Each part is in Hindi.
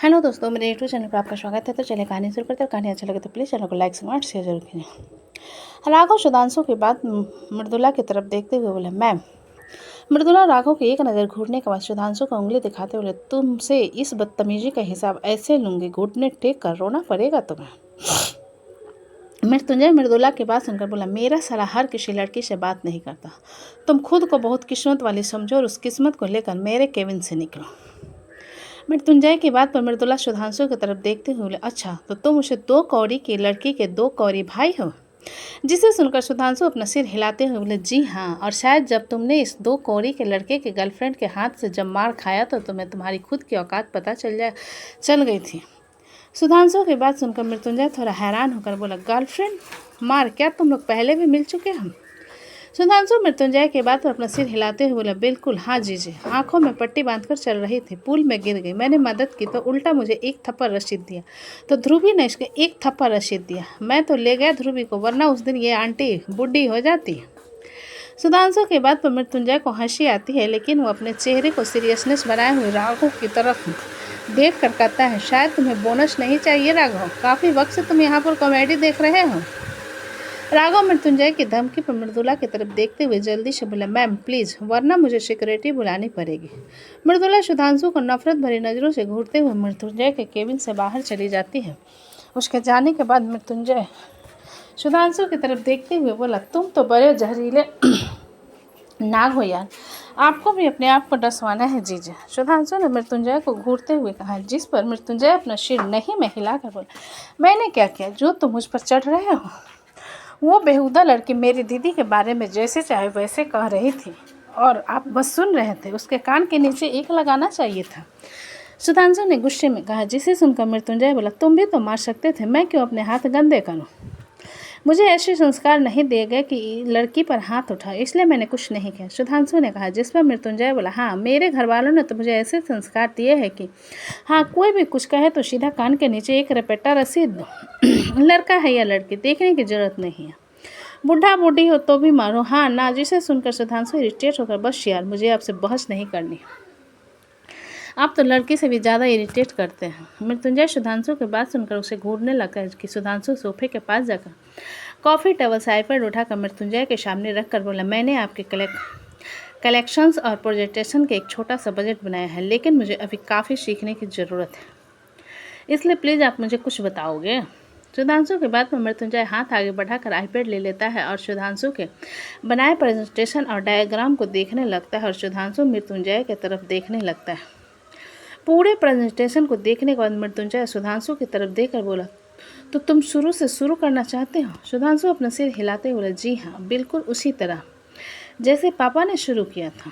हेलो दोस्तों, मेरे यूट्यूब चैनल पर आपका स्वागत है। तो चलिए कहानी शुरू करते हैं। कहानी अच्छा लगे तो प्लीज़ चैनल को लाइक शेयर जरूर कीजिए। राघव सुधांशु के बाद मृदुला की तरफ देखते हुए बोले, मैम। मृदुला राघव की एक नज़र घूरने के बाद सुधांशु को उंगली दिखाते हुए, तुमसे इस बदतमीजी का हिसाब ऐसे लूंगी, घुटने टेक कर रोना पड़ेगा तुम्हें। मृत्युंजय मृदुला की बात सुनकर बोला, मेरा साला हर किसी लड़की से बात नहीं करता। तुम खुद को बहुत किस्मत वाली समझो और उस किस्मत को लेकर मेरे केबिन से निकलो। मृत्युंजय की बात पर मृदुला सुधांशु की तरफ देखते हुए बोले, अच्छा तो तुम उसे 2 कौड़ी की लड़की के 2 कौड़ी भाई हो। जिसे सुनकर सुधांशु अपना सिर हिलाते हुए बोले, जी हाँ, और शायद जब तुमने इस 2 कौड़ी के लड़के के गर्लफ्रेंड के हाथ से जब मार खाया तो तुम्हें तुम्हारी खुद की औकात पता चल गई थी। सुधांशु की बात सुनकर मृत्युंजय थोड़ा हैरान होकर बोला, गर्लफ्रेंड मार? क्या तुम लोग पहले भी मिल चुके हो? सुधांशु मृत्युंजय के बाद अपना सिर हिलाते हुए बोला, बिल्कुल हाँ जीजी। आंखों में पट्टी बांधकर चल रही थी, पुल में गिर गई। मैंने मदद की तो उल्टा मुझे 1 थप्पड़ रसीद दिया, तो ध्रुवी ने इसके 1 थप्पड़ रसीद दिया। मैं तो ले गया ध्रुवी को, वरना उस दिन ये आंटी बुढ़ी हो जाती। सुधांशु के बाद पर मृत्युंजय को हंसी आती है, लेकिन वो अपने चेहरे को सीरियसनेस बनाए हुए राघव की तरफ देख कर कहता है, शायद तुम्हें बोनस नहीं चाहिए राघव, काफ़ी वक्त से तुम यहाँ पर कॉमेडी देख रहे हो। राघव मृत्युंजय की धमकी पर मृदुला की तरफ देखते हुए जल्दी से बोला, मैम प्लीज़, वरना मुझे सिक्योरिटी बुलानी पड़ेगी। मृदुला सुधांशु को नफरत भरी नज़रों से घूरते हुए मृत्युंजय के केबिन से बाहर चली जाती है। उसके जाने के बाद मृत्युंजय सुधांशु की तरफ देखते हुए बोला, तुम तो बड़े जहरीले नाग हो यार, आपको भी अपने आप को डसवाना है जीजा। सुधांशु ने मृत्युंजय को घूरते हुए कहा, जिस पर मृत्युंजय अपना सिर नहीं में हिलाकर बोला, मैंने क्या किया जो तुम मुझ पर चढ़ रहे हो? वो बेहुदा लड़की मेरी दीदी के बारे में जैसे चाहे वैसे कह रही थी और आप बस सुन रहे थे। उसके कान के नीचे 1 लगाना चाहिए था। सुधांशु ने गुस्से में कहा, जिसे सुनकर मृत्युंजय बोला, तुम भी तो मार सकते थे, मैं क्यों अपने हाथ गंदे करूं? मुझे ऐसे संस्कार नहीं दिए गए कि लड़की पर हाथ उठाओ, इसलिए मैंने कुछ नहीं किया। सुधांशु ने कहा, जिस पर मृत्युंजय बोला, हाँ मेरे घर वालों ने तो मुझे ऐसे संस्कार दिए हैं कि हाँ, कोई भी कुछ कहे तो सीधा कान के नीचे 1 रपेटा रसीद दो। लड़का है या लड़की देखने की जरूरत नहीं है, बुढ़ा बूढ़ी हो तो भी मारो, हाँ ना। जिसे सुनकर सुधांशु इरिटेट होकर, बस यार मुझे आपसे बहस नहीं करनी, आप तो लड़की से भी ज़्यादा इरिटेट करते हैं। मृत्युंजय सुधांशु की बात सुनकर उसे घूरने लगा कि सुधांशु सोफे के पास जाकर कॉफ़ी टेबल से आईपैड उठाकर मृत्युंजय के सामने रखकर बोला, मैंने आपके कलेक्शंस और प्रेजेंटेशन के एक छोटा सा बजट बनाया है, लेकिन मुझे अभी काफ़ी सीखने की ज़रूरत है, इसलिए प्लीज़ आप मुझे कुछ बताओगे? सुधांशु के बाद में मृत्युंजय हाथ आगे बढ़ाकर आईपैड ले लेता है और सुधांशु के बनाए प्रेजेंटेशन और डायग्राम को देखने लगता है और सुधांशु मृत्युंजय की तरफ देखने लगता है। पूरे प्रेजेंटेशन को देखने के बाद मृत्युंजय सुधांशु की तरफ देखकर बोला, तो तुम शुरू से शुरू करना चाहते हो? सुधांशु अपना सिर हिलाते हुए बोला, जी हाँ, बिल्कुल उसी तरह जैसे पापा ने शुरू किया था।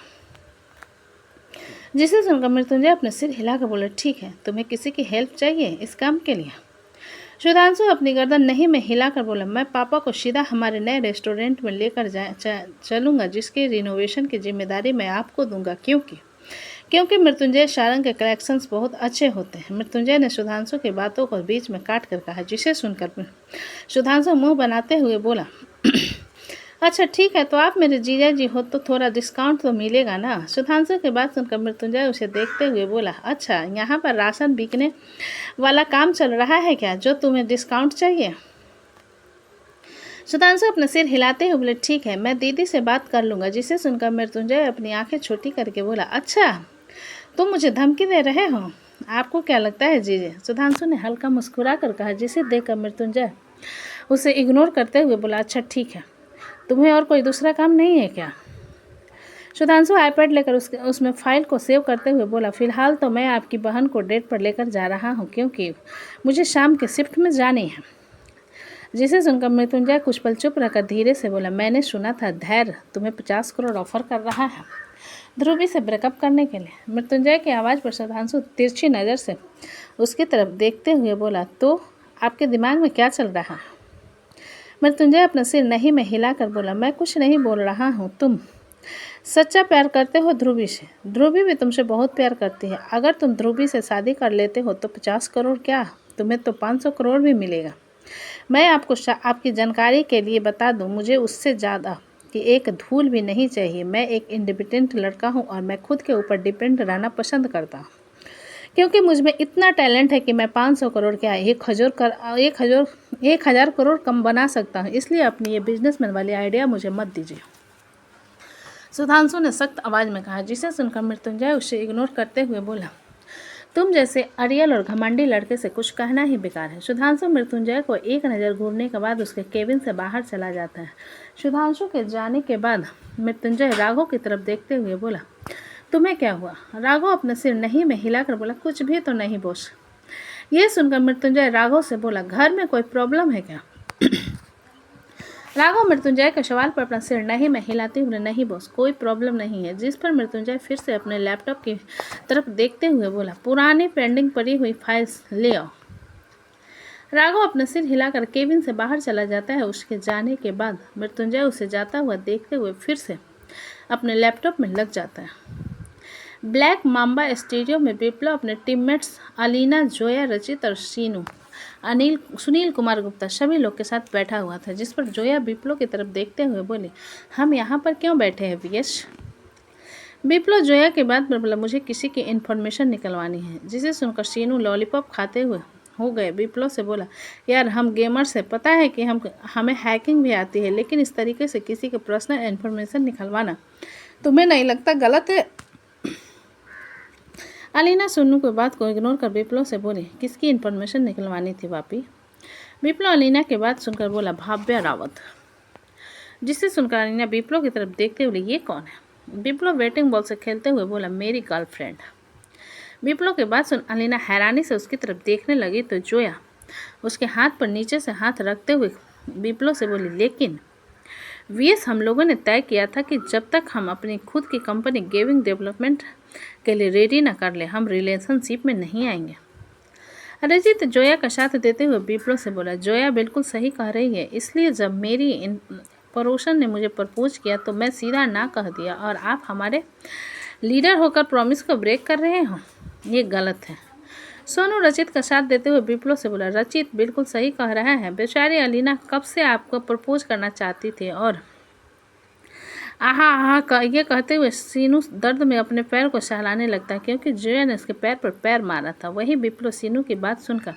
जिसे सुनकर मृत्युंजय अपना सिर हिलाकर बोला, ठीक है, तुम्हें किसी की हेल्प चाहिए इस काम के लिए? सुधांशु अपनी गर्दन नहीं में हिलाकर बोला, मैं पापा को सीधा हमारे नए रेस्टोरेंट में लेकर चलूँगा, जिसकी रिनोवेशन की जिम्मेदारी मैं आपको दूंगा। क्योंकि मृत्युंजय सारंग के कलेक्शंस बहुत अच्छे होते हैं। मृत्युंजय ने सुधांशु की बातों को बीच में काट कर कहा, जिसे सुनकर सुधांशु मुंह बनाते हुए बोला, अच्छा ठीक है, तो आप मेरे जीजा जी हो तो थोड़ा डिस्काउंट तो मिलेगा ना? सुधांशु की बात सुनकर मृत्युंजय उसे देखते हुए बोला, अच्छा यहाँ पर राशन बिकने वाला काम चल रहा है क्या, जो तुम्हें डिस्काउंट चाहिए? सुधांशु अपना सिर हिलाते हुए बोले, ठीक है, मैं दीदी से बात कर लूँगा। जिसे सुनकर मृत्युंजय अपनी आंखें छोटी करके बोला, अच्छा तुम मुझे धमकी दे रहे हो? आपको क्या लगता है जीजे? सुधांशु ने हल्का मुस्कुरा कर कहा, जिसे देखकर मृत्युंजय उसे इग्नोर करते हुए बोला, अच्छा ठीक है, तुम्हें और कोई दूसरा काम नहीं है क्या? सुधांशु आईपैड लेकर उसमें फाइल को सेव करते हुए बोला, फिलहाल तो मैं आपकी बहन को डेट पर लेकर जा रहा हूँ, क्योंकि मुझे शाम के शिफ्ट में जानी है। जिसे सुनकर मृत्युंजय कुछ पल चुप रहकर धीरे से बोला, मैंने सुना था धैर्य तुम्हें 50 करोड़ ऑफर कर रहा है ध्रुवी से ब्रेकअप करने के लिए। मृत्युंजय की आवाज़ पर सुधांशु तिरछी नज़र से उसकी तरफ देखते हुए बोला, तो आपके दिमाग में क्या चल रहा है? मृत्युंजय अपना सिर नहीं में हिलाकर बोला, मैं कुछ नहीं बोल रहा हूँ, तुम सच्चा प्यार करते हो ध्रुवी से, ध्रुवी भी तुमसे बहुत प्यार करती है। अगर तुम ध्रुवी से शादी कर लेते हो तो 50 करोड़ क्या, तुम्हें तो 500 करोड़ भी मिलेगा। मैं आपको आपकी जानकारी के लिए बता दूं, मुझे उससे ज़्यादा कि एक धूल भी नहीं चाहिए। मैं एक इंडिपेंडेंट लड़का हूं और मैं खुद के ऊपर डिपेंड रहना पसंद करता हूं, क्योंकि मुझ में इतना टैलेंट है कि मैं 500 करोड़ क्या 1,000 करोड़ कम बना सकता हूँ, इसलिए अपनी ये बिजनेसमैन वाली आइडिया मुझे मत दीजिए। सुधांशु ने सख्त आवाज़ में कहा, जिसे सुनकर मृत्युंजय उसे इग्नोर करते हुए बोला, तुम जैसे अड़ियल और घमंडी लड़के से कुछ कहना ही बेकार है। सुधांशु मृत्युंजय को एक नज़र घूरने के बाद उसके केबिन से बाहर चला जाता है। सुधांशु के जाने के बाद मृत्युंजय राघव की तरफ देखते हुए बोला, तुम्हें क्या हुआ? राघव अपने सिर नहीं में हिलाकर बोला, कुछ भी तो नहीं बॉस। यह सुनकर मृत्युंजय राघव से बोला, घर में कोई प्रॉब्लम है क्या? राघव मृत्युंजय के सवाल पर अपना सिर नहीं में हिलाते हुए, नहीं बॉस, कोई प्रॉब्लम नहीं है। जिस पर मृत्युंजय फिर से अपने लैपटॉप की तरफ देखते हुए बोला, पुरानी पेंडिंग पड़ी हुई फाइल्स ले आओ। राघव अपना सिर हिलाकर केबिन से बाहर चला जाता है। उसके जाने के बाद मृत्युंजय उसे जाता हुआ देखते हुए फिर से अपने लैपटॉप में लग जाता है। ब्लैक माम्बा स्टूडियो में विप्लव अपने टीममेट्स अलीना, जोया, रचित और सुनील कुमार गुप्ता सभी लोग के साथ बैठा हुआ था। जिस पर जोया विप्लव की तरफ देखते हुए बोले, हम यहाँ पर क्यों बैठे हैं वीएस? विप्लव जोया के बाद बोला, मुझे किसी की इन्फॉर्मेशन निकलवानी है। जिसे सुनकर सीनू लॉलीपॉप खाते हुए हो गए। विप्लव से बोला, यार हम गेमर्स है, पता है कि हमें हैकिंग भी आती है, लेकिन इस तरीके से किसी के पर्सनल इन्फॉर्मेशन निकलवाना तुम्हें नहीं लगता गलत है? अलीना सोनू की बात को इग्नोर कर विप्लव से बोली, किसकी इन्फॉर्मेशन निकलवानी थी वापी? विप्लव अलीना की बात सुनकर बोला, भाव्या रावत। जिसे सुनकर अलीना विप्लव की तरफ देखते हुए, ये कौन है? विप्लव बैटिंग बॉल से खेलते हुए बोला, मेरी गर्लफ्रेंड। विप्लव की बात सुन अलीना हैरानी से उसकी तरफ देखने लगी तो जोया उसके हाथ पर नीचे से हाथ रखते हुए विप्लव से बोली, लेकिन वीएस, हम लोगों ने तय किया था कि जब तक हम अपनी खुद की कंपनी गेमिंग डेवलपमेंट के लिए रेडी ना कर ले, हम रिलेशनशिप में नहीं आएंगे। रजित जोया का साथ देते हुए विप्लव से बोला, जोया बिल्कुल सही कह रही है, इसलिए जब मेरी पड़ोसन ने मुझे प्रपोज किया तो मैं सीधा ना कह दिया, और आप हमारे लीडर होकर प्रॉमिस को ब्रेक कर रहे हो, ये गलत है। सोनू रचित का साथ देते हुए विप्लव से बोला, रचित बिल्कुल सही कह रहा है, बेचारी अलीना कब से आपको प्रपोज करना चाहती थी। और आहा ये कहते हुए सीनू दर्द में अपने पैर को सहलाने लगता है, क्योंकि जोया ने उसके पैर पर पैर मारा था। वही विप्लव सीनू की बात सुनकर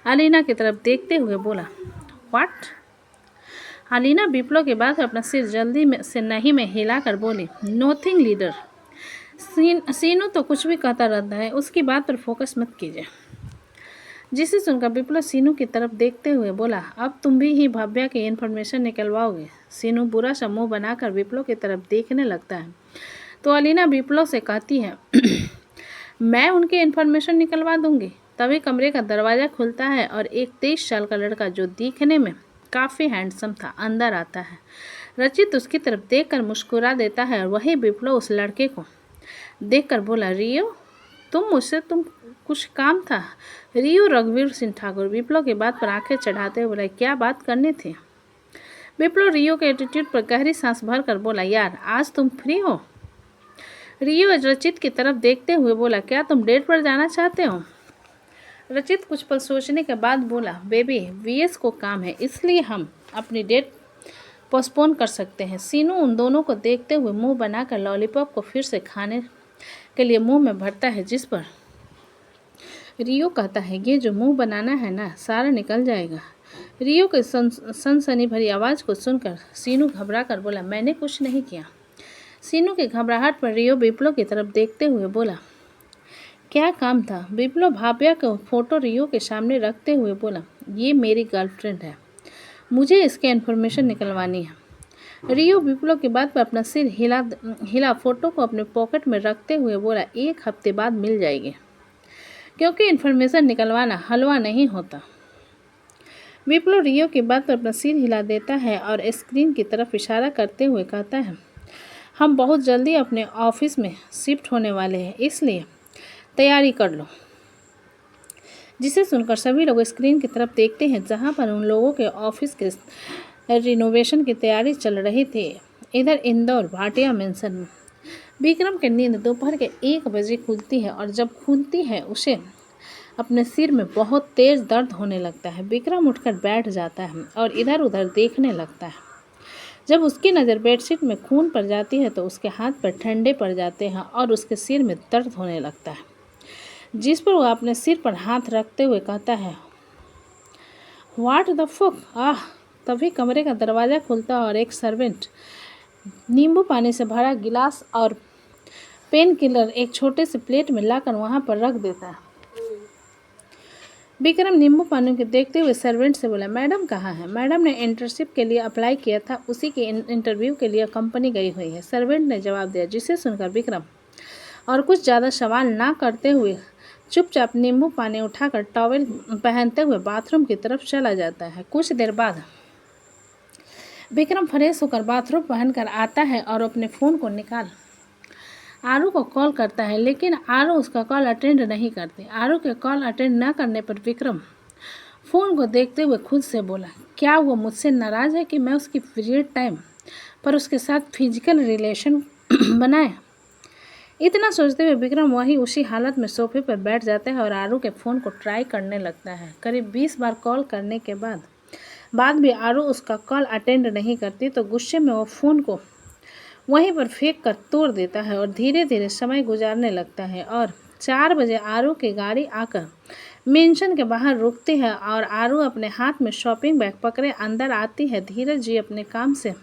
अलीना की तरफ देखते हुए बोला, व्हाट? अलीना विप्लव के बाद अपना सिर जल्दी से नहीं में हिलाकर बोली, नोथिंग लीडर। सीनू तो कुछ भी कहता रहता है, उसकी बात पर फोकस मत कीजिए। जिसे सुनकर विप्लव सीनू की तरफ देखते हुए बोला, अब तुम भी ही भाव्या की इन्फॉर्मेशन निकलवाओगे? सीनू बुरा सा मुँह बनाकर विप्लव की तरफ देखने लगता है तो अलीना विप्लव से कहती है, मैं उनकी इन्फॉर्मेशन निकलवा दूंगी। तभी कमरे का दरवाज़ा खुलता है और एक 23 साल का लड़का, जो दिखने में काफ़ी हैंडसम था, अंदर आता है। रचित उसकी तरफ देखकर मुस्कुरा देता है और वही विप्लव उस लड़के को देखकर बोला, रियो, तुम कुछ काम था? रियो रघुवीर सिंह ठाकुर विप्लव की बात पर आंखें चढ़ाते हुए बोला, क्या बात करनी थी? विप्लव रियो के एटीट्यूड पर गहरी सांस भरकर बोला, यार आज तुम फ्री हो? रियो रचित की तरफ देखते हुए बोला, क्या तुम डेट पर जाना चाहते हो? रचित कुछ पल सोचने के बाद बोला, बेबी, वीएस को काम है, इसलिए हम अपनी डेट पोस्टपोन कर सकते हैं। सीनू उन दोनों को देखते हुए मुंह बनाकर लॉलीपॉप को फिर से खाने के लिए मुंह में भरता है। जिस पर रियो कहता है, ये जो मुंह बनाना है ना, सारा निकल जाएगा। रियो के सनसनी भरी आवाज़ को सुनकर सीनू घबरा कर बोला, मैंने कुछ नहीं किया। सीनू की घबराहट पर रियो विप्लव की तरफ देखते हुए बोला, क्या काम था? विप्लव भाव्या को फोटो रियो के सामने रखते हुए बोला, ये मेरी गर्लफ्रेंड है, मुझे इसके इन्फॉर्मेशन निकलवानी है। रियो विप्लव की बात पर अपना सिर हिला फोटो को अपने पॉकेट में रखते हुए बोला, 1 हफ्ते बाद मिल जाएगी, क्योंकि इन्फॉर्मेशन निकलवाना हलवा नहीं होता। विप्लव रियो की बात पर अपना सिर हिला देता है और स्क्रीन की तरफ इशारा करते हुए कहता है, हम बहुत जल्दी अपने ऑफिस में शिफ्ट होने वाले हैं, इसलिए तैयारी कर लो। जिसे सुनकर सभी लोग स्क्रीन की तरफ देखते हैं, जहां पर उन लोगों के ऑफिस के रिनोवेशन की तैयारी चल रही थी। इधर इंदौर भाटिया मेंशन में विक्रम की नींद दोपहर के 1 बजे खुलती है और जब खुलती है उसे अपने सिर में बहुत तेज़ दर्द होने लगता है। विक्रम उठकर बैठ जाता है और इधर उधर देखने लगता है। जब उसकी नज़र बेडशीट में खून पड़ जाती है तो उसके हाथ पर ठंडे पड़ जाते हैं और उसके सिर में दर्द होने लगता है। जिस पर वो अपने सिर पर हाथ रखते हुए कहता है, व्हाट द फक। तभी कमरे का दरवाज़ा खुलता और एक सर्वेंट नींबू पानी से भरा गिलास और पेन किलर एक छोटे से प्लेट में लाकर वहाँ पर रख देता है। विक्रम नींबू पानी को देखते हुए सर्वेंट से बोला, मैडम कहाँ है? मैडम ने इंटर्नशिप के लिए अप्लाई किया था, उसी के इंटरव्यू के लिए कंपनी गई हुई है, सर्वेंट ने जवाब दिया। जिसे सुनकर विक्रम और कुछ ज़्यादा सवाल ना करते हुए चुपचाप नींबू पानी उठाकर टॉवेल पहनते हुए बाथरूम की तरफ चला जाता है। कुछ देर बाद विक्रम फ्रेश होकर बाथरूम पहनकर आता है और अपने फ़ोन को निकाल आरू को कॉल करता है, लेकिन आरू उसका कॉल अटेंड नहीं करती। आरू के कॉल अटेंड न करने पर विक्रम फ़ोन को देखते हुए खुद से बोला, क्या वो मुझसे नाराज़ है कि मैं उसकी पीरियड टाइम पर उसके साथ फिजिकल रिलेशन बनाए? इतना सोचते हुए विक्रम वही उसी हालत में सोफे पर बैठ जाता है और आरू के फ़ोन को ट्राई करने लगता है। करीब 20 बार कॉल करने के बाद भी आरू उसका कॉल अटेंड नहीं करती, तो गुस्से में वो फ़ोन को वहीं पर फेंक कर तोड़ देता है और धीरे धीरे समय गुजारने लगता है। और 4 बजे आरू की गाड़ी आकर मेंशन के बाहर रुकती है और आरू अपने हाथ में शॉपिंग बैग पकड़े अंदर आती है। धीरज जी अपने काम से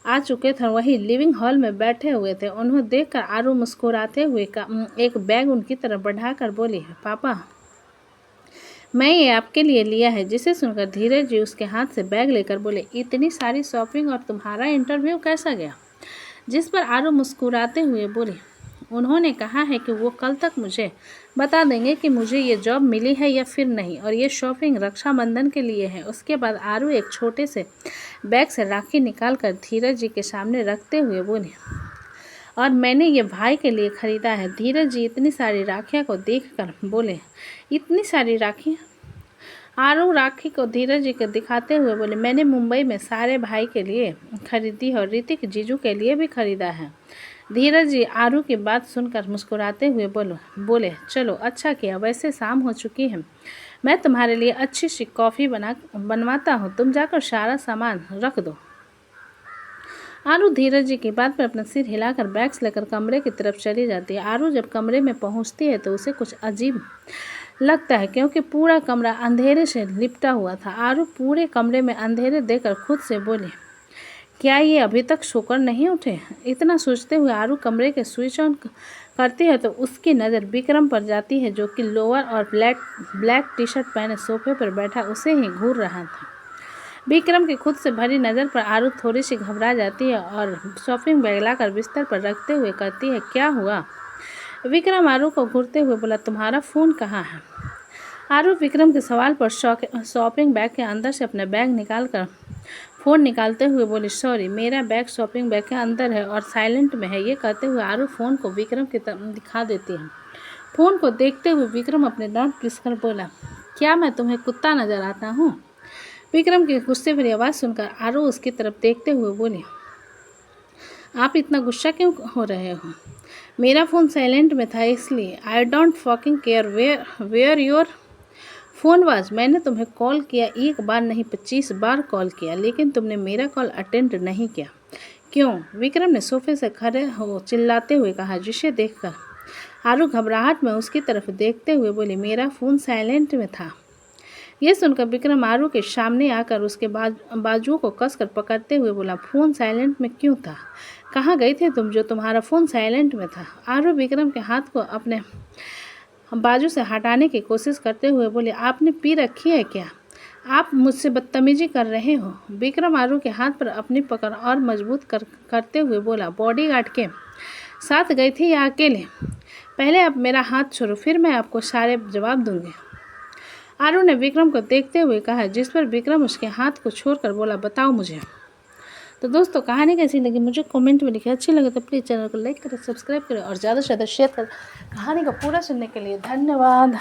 आ चुके थे, वही लिविंग हॉल में बैठे हुए थे। उन्हें देखकर आरू मुस्कुराते हुए एक बैग उनकी तरफ बढ़ाकर बोली, पापा मैं ये आपके लिए लिया है। जिसे सुनकर धीरज जी उसके हाथ से बैग लेकर बोले, इतनी सारी शॉपिंग और तुम्हारा इंटरव्यू कैसा गया? जिस पर आरू मुस्कुराते हुए बोली, उन्होंने कहा है कि वो कल तक मुझे बता देंगे कि मुझे ये जॉब मिली है या फिर नहीं, और ये शॉपिंग रक्षाबंधन के लिए है। उसके बाद आरू एक छोटे से बैग से राखी निकालकर धीरज जी के सामने रखते हुए बोली, और मैंने ये भाई के लिए ख़रीदा है। धीरज जी इतनी सारी राखियाँ को देखकर बोले, इतनी सारी राखियाँ? आरू राखी को धीरज जी को दिखाते हुए बोले, मैंने मुंबई में सारे भाई के लिए खरीदी है और ऋतिक जीजू के लिए भी खरीदा है। धीरज जी आरू की बात सुनकर मुस्कुराते हुए बोले, चलो अच्छा किया, वैसे शाम हो चुकी है, मैं तुम्हारे लिए अच्छी सी कॉफ़ी बनवाता हूँ, तुम जाकर सारा सामान रख दो। आरू धीरज जी की बात पर अपना सिर हिलाकर बैग्स लेकर कमरे की तरफ चली जाती है। आरू जब कमरे में पहुँचती है तो उसे कुछ अजीब लगता है, क्योंकि पूरा कमरा अंधेरे से लिपटा हुआ था। आरू पूरे कमरे में अंधेरे देखकर खुद से बोली, क्या ये अभी तक सोकर नहीं उठे? इतना सोचते हुए आरू कमरे के स्विच ऑन करती है तो उसकी नज़र विक्रम पर जाती है, जो कि लोअर और ब्लैक टी शर्ट पहने सोफे पर बैठा उसे ही घूर रहा था। विक्रम की खुद से भरी नज़र पर आरू थोड़ी सी घबरा जाती है और शॉपिंग बैग लाकर बिस्तर पर रखते हुए कहती है, क्या हुआ? विक्रम आरू को घूरते हुए बोला, तुम्हारा फ़ोन कहाँ है? आरू विक्रम के सवाल पर शॉपिंग बैग के अंदर से अपना बैग निकालकर फ़ोन निकालते हुए बोली, सॉरी मेरा बैग शॉपिंग बैग के अंदर है और साइलेंट में है। ये कहते हुए आरू फ़ोन को विक्रम की तरफ दिखा देती है। फ़ोन को देखते हुए विक्रम अपने दांत पिसकर बोला, क्या मैं तुम्हें कुत्ता नज़र आता हूँ? विक्रम की गुस्से भरी आवाज़ सुनकर आरू उसकी तरफ देखते हुए बोली, आप इतना गुस्सा क्यों हो रहे हो? मेरा फ़ोन साइलेंट में था इसलिए। I don't fucking care where your phone was. मैंने तुम्हें कॉल किया, एक बार नहीं 25 बार कॉल किया, लेकिन तुमने मेरा कॉल अटेंड नहीं किया। क्यों? विक्रम ने सोफे से खड़े हो चिल्लाते हुए कहा, जिसे देखकर आरू घबराहट में उसकी तरफ देखते हुए बोली, मेरा फ़ोन साइलेंट में था। यह सुनकर विक्रम आरू के सामने आकर उसके बाजुओं को कसकर पकड़ते हुए बोला, फ़ोन साइलेंट में क्यों था? कहाँ गए थे तुम जो तुम्हारा फ़ोन साइलेंट में था? आरू विक्रम के हाथ को अपने बाजू से हटाने की कोशिश करते हुए बोले, आपने पी रखी है क्या? आप मुझसे बदतमीजी कर रहे हो। विक्रम आरू के हाथ पर अपनी पकड़ और मजबूत करते हुए बोला, बॉडीगार्ड के साथ गई थी या अकेले? पहले आप मेरा हाथ छोड़ो, फिर मैं आपको सारे जवाब दूंगी। आरू ने विक्रम को देखते हुए कहा, जिस पर विक्रम उसके हाथ को छोड़कर बोला, बताओ मुझे। तो दोस्तों कहानी कैसी लगी मुझे कमेंट में लिखें। अच्छी लगे तो प्लीज़ चैनल को लाइक करें, सब्सक्राइब करें और ज़्यादा से ज़्यादा शेयर करें। कहानी को पूरा सुनने के लिए धन्यवाद।